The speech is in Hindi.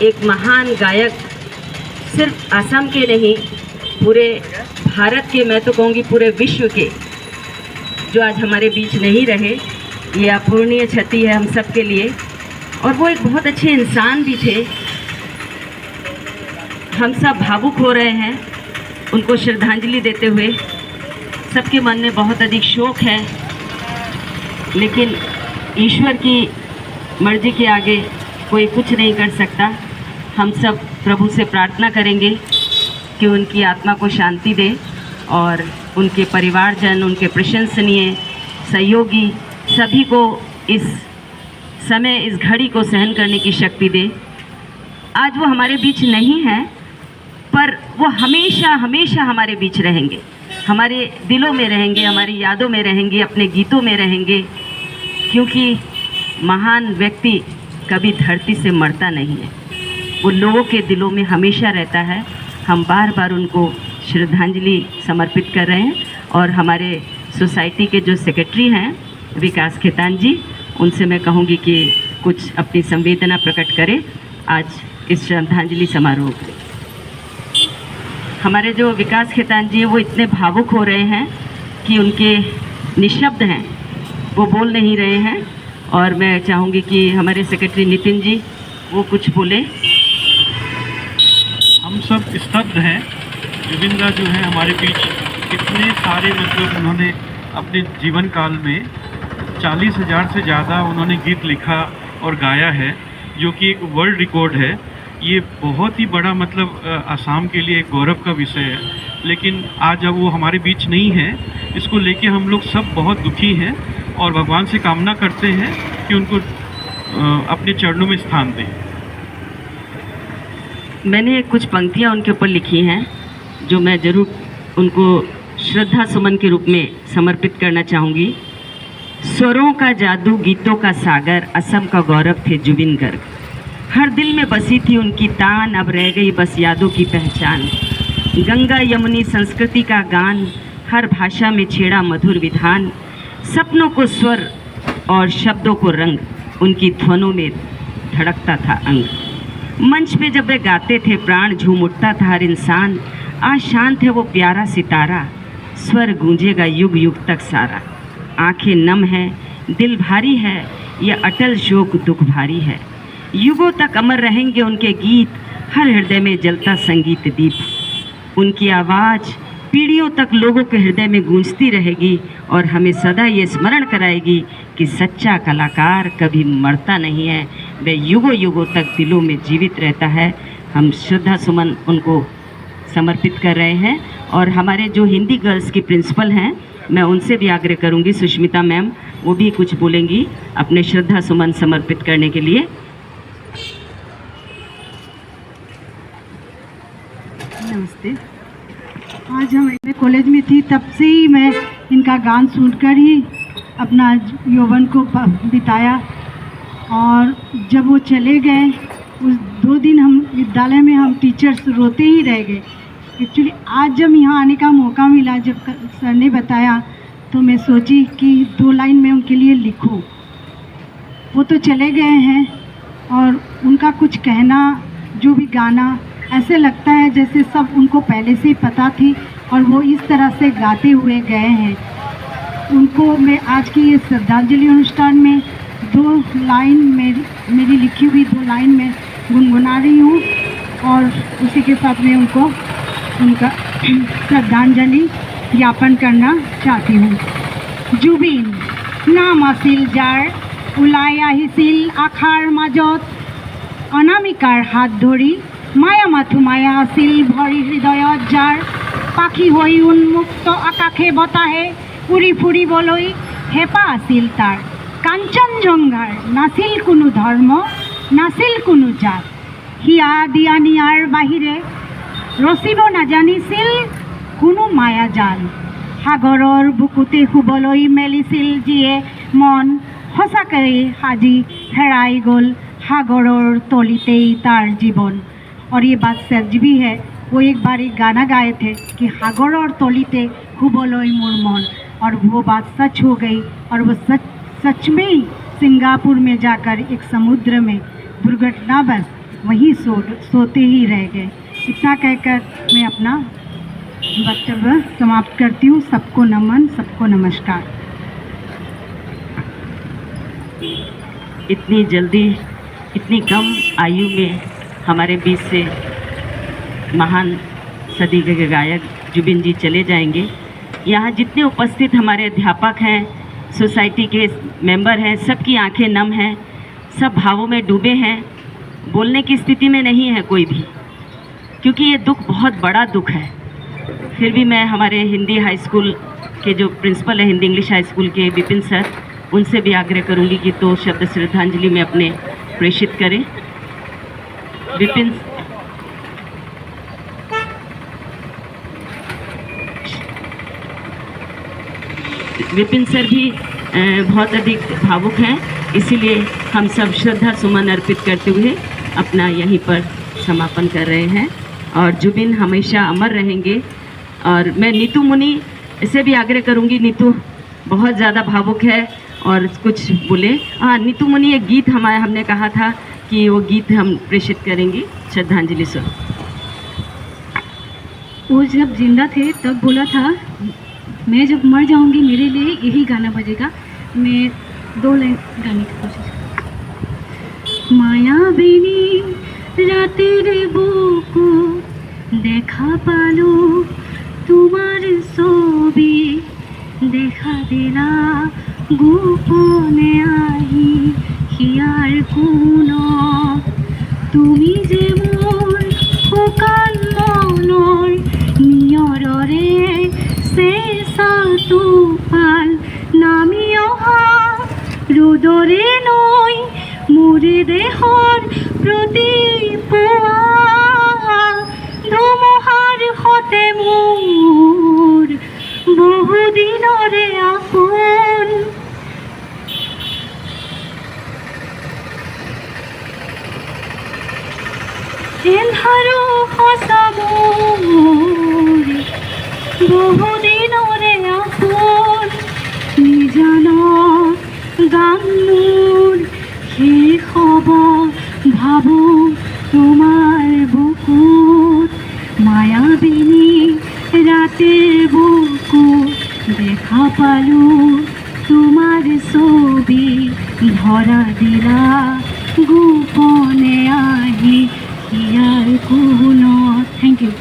एक महान गायक सिर्फ असम के नहीं, पूरे भारत के, मैं तो कहूँगी पूरे विश्व के, जो आज हमारे बीच नहीं रहे, ये अपूर्णीय क्षति है हम सब के लिए। और वो एक बहुत अच्छे इंसान भी थे। हम सब भावुक हो रहे हैं उनको श्रद्धांजलि देते हुए। सबके मन में बहुत अधिक शोक है, लेकिन ईश्वर की मर्जी के आगे कोई कुछ नहीं कर सकता। हम सब प्रभु से प्रार्थना करेंगे कि उनकी आत्मा को शांति दे और उनके परिवारजन, उनके प्रशंसनीय सहयोगी सभी को इस समय, इस घड़ी को सहन करने की शक्ति दे। आज वो हमारे बीच नहीं है, पर वो हमेशा हमेशा हमारे बीच रहेंगे, हमारे दिलों में रहेंगे, हमारी यादों में रहेंगे, अपने गीतों में रहेंगे, क्योंकि महान व्यक्ति कभी धरती से मरता नहीं है, वो लोगों के दिलों में हमेशा रहता है। हम बार बार उनको श्रद्धांजलि समर्पित कर रहे हैं। और हमारे सोसाइटी के जो सेक्रेटरी हैं विकास खेतान जी, उनसे मैं कहूँगी कि कुछ अपनी संवेदना प्रकट करें आज इस श्रद्धांजलि समारोह में। हमारे जो विकास खेतान जी हैं वो इतने भावुक हो रहे हैं कि उनके निशब्द हैं, वो बोल नहीं रहे हैं। और मैं चाहूँगी कि हमारे सेक्रेटरी नितिन जी वो कुछ बोले। हम सब स्तब्ध हैं। जुबिन जो है हमारे बीच इतने सारे, मतलब उन्होंने अपने जीवन काल में 40,000 से ज़्यादा उन्होंने गीत लिखा और गाया है, जो कि एक वर्ल्ड रिकॉर्ड है। ये बहुत ही बड़ा, मतलब असम के लिए एक गौरव का विषय है। लेकिन आज जब वो हमारे बीच नहीं है, इसको लेके हम लोग सब बहुत दुखी हैं और भगवान से कामना करते हैं कि उनको अपने चरणों में स्थान दें। मैंने कुछ पंक्तियाँ उनके ऊपर लिखी हैं जो मैं ज़रूर उनको श्रद्धा सुमन के रूप में समर्पित करना चाहूँगी। स्वरों का जादू, गीतों का सागर, असम का गौरव थे जुबिन गर्ग। हर दिल में बसी थी उनकी तान, अब रह गई बस यादों की पहचान। गंगा यमुनी संस्कृति का गान, हर भाषा में छेड़ा मधुर विधान। सपनों को स्वर और शब्दों को रंग, उनकी ध्वनों में धड़कता था अंग। मंच पे जब वे गाते थे प्राण झूम उठता था हर इंसान। आज शांत है वो प्यारा सितारा, स्वर गूंजेगा युग युग तक सारा। आंखें नम है, दिल भारी है, ये अटल शोक दुख भारी है। युगों तक अमर रहेंगे उनके गीत, हर हृदय में जलता संगीत दीप। उनकी आवाज़ पीढ़ियों तक लोगों के हृदय में गूंजती रहेगी और हमें सदा ये स्मरण कराएगी कि सच्चा कलाकार कभी मरता नहीं है, वह युगों युगों तक दिलों में जीवित रहता है। हम श्रद्धा सुमन उनको समर्पित कर रहे हैं। और हमारे जो हिंदी गर्ल्स की प्रिंसिपल हैं, मैं उनसे भी आग्रह करूंगी, सुष्मिता मैम, वो भी कुछ बोलेंगी अपने श्रद्धा सुमन समर्पित करने के लिए। नमस्ते। आज मैं कॉलेज में थी, तब से ही मैं इनका गान सुनकर ही अपना यौवन को बिताया। और जब वो चले गए, उस 2 दिन हम विद्यालय में हम टीचर्स रोते ही रह गए। एक्चुअली आज जब यहाँ आने का मौका मिला, जब सर ने बताया, तो मैं सोची कि 2 लाइन में उनके लिए लिखूं। वो तो चले गए हैं और उनका कुछ कहना, जो भी गाना, ऐसे लगता है जैसे सब उनको पहले से ही पता थी और वो इस तरह से गाते हुए गए हैं। उनको मैं आज की ये श्रद्धांजलि अनुष्ठान में 2 लाइन मेरी लिखी हुई 2 लाइन में गुनगुना रही हूँ और उसी के साथ में उनको उनका श्रद्धांजलि ज्ञापन करना चाहती हूँ। जुबिन नाम आसिल जार, उलाई आहिसिल आखार মাজত, অনামিকাৰ হাত ধৰি মায়া মাথো মায়া আছিল ভৰি হৃদয়ত যাৰ। পাখি হৈ উন্মুক্ত আকাশে বতাহে উৰি ফুৰিবলৈ হেঁপাহ আছিল তাৰ। কাঞ্চনজংঘাৰ নাছিল কোনো ধৰ্ম, নাছিল কোনো জাত। হিয়া দিয়া নিয়াৰ বাহিৰে ৰচিব নাজানিছিল কোনো মায়াজাল। সাগৰৰ বুকুতে শুবলৈ মেলিছিল যিয়ে মন, সঁচাকৈয়ে সাজি হেৰাই গ'ল সাগৰৰ তলিতেই তাৰ জীৱন। और ये बात सच भी है। वो एक बार एक गाना गाए थे कि सागरोर तलिते हुबलोई मोर मन, और वो बात सच हो गई। और वो सच में ही सिंगापुर में जाकर एक समुद्र में दुर्घटनावश वहीं सोते ही रह गए। इतना कहकर मैं अपना वक्तव्य समाप्त करती हूँ। सबको नमन, सबको नमस्कार। इतनी जल्दी, इतनी कम आयु में हमारे बीच से महान सदी के गायक जुबिन जी चले जाएंगे। यहाँ जितने उपस्थित हमारे अध्यापक हैं, सोसाइटी के मेंबर हैं, सबकी आंखें नम हैं, सब भावों में डूबे हैं। बोलने की स्थिति में नहीं है कोई भी, क्योंकि ये दुख बहुत बड़ा दुख है। फिर भी मैं हमारे हिंदी हाई स्कूल के जो प्रिंसिपल है हिंदी इंग्लिश हाई स्कूल के विपिन सर, उनसे भी आग्रह करूंगी कि 2 शब्द श्रद्धांजलि में अपने प्रेषित करें। विपिन सर भी बहुत अधिक भावुक हैं, इसीलिए हम सब श्रद्धा सुमन अर्पित करते हुए अपना यहीं पर समापन कर रहे हैं। और जुबिन हमेशा अमर रहेंगे। और मैं नीतू मुनि से भी आग्रह करूंगी, नीतू बहुत ज़्यादा भावुक है और कुछ बोले। हाँ, नीतू मुनि एक गीत हमने कहा था कि वो गीत हम प्रेषित करेंगी। श्रद्धांजलि सर। वो जब जिंदा थे तब बोला था, मैं जब मर जाऊंगी मेरे लिए यही गाना बजेगा। मैं 2 लाइन गाने की कोशिश। माया बेनी रातेर बुको देखा पालो তোমার ছবি দেখা দিলা গোপনে আহি হিয়ার কোন তুমি যে মোর শুকান মনৰ নিয়ৰৰে চেঁচা তুফান নামি অহা ৰ'দৰে নৈ মোৰে দেহৰ প্ৰতি পুৱা ধুমুহাৰ সতে মোৰ বহুদিনৰে আপোন এন্ধাৰো সঁচা মোৰ বহুদিনৰে আপোন নিজান গান মোৰ শেষ হ'ব ভাবোঁ তোমাৰ বুকুত মায়াবিনী রাতের বুকু দেখা পালো তোমার ছবি ধরা দিলা গোপনে আহি হিয়ার কোন। Thank you.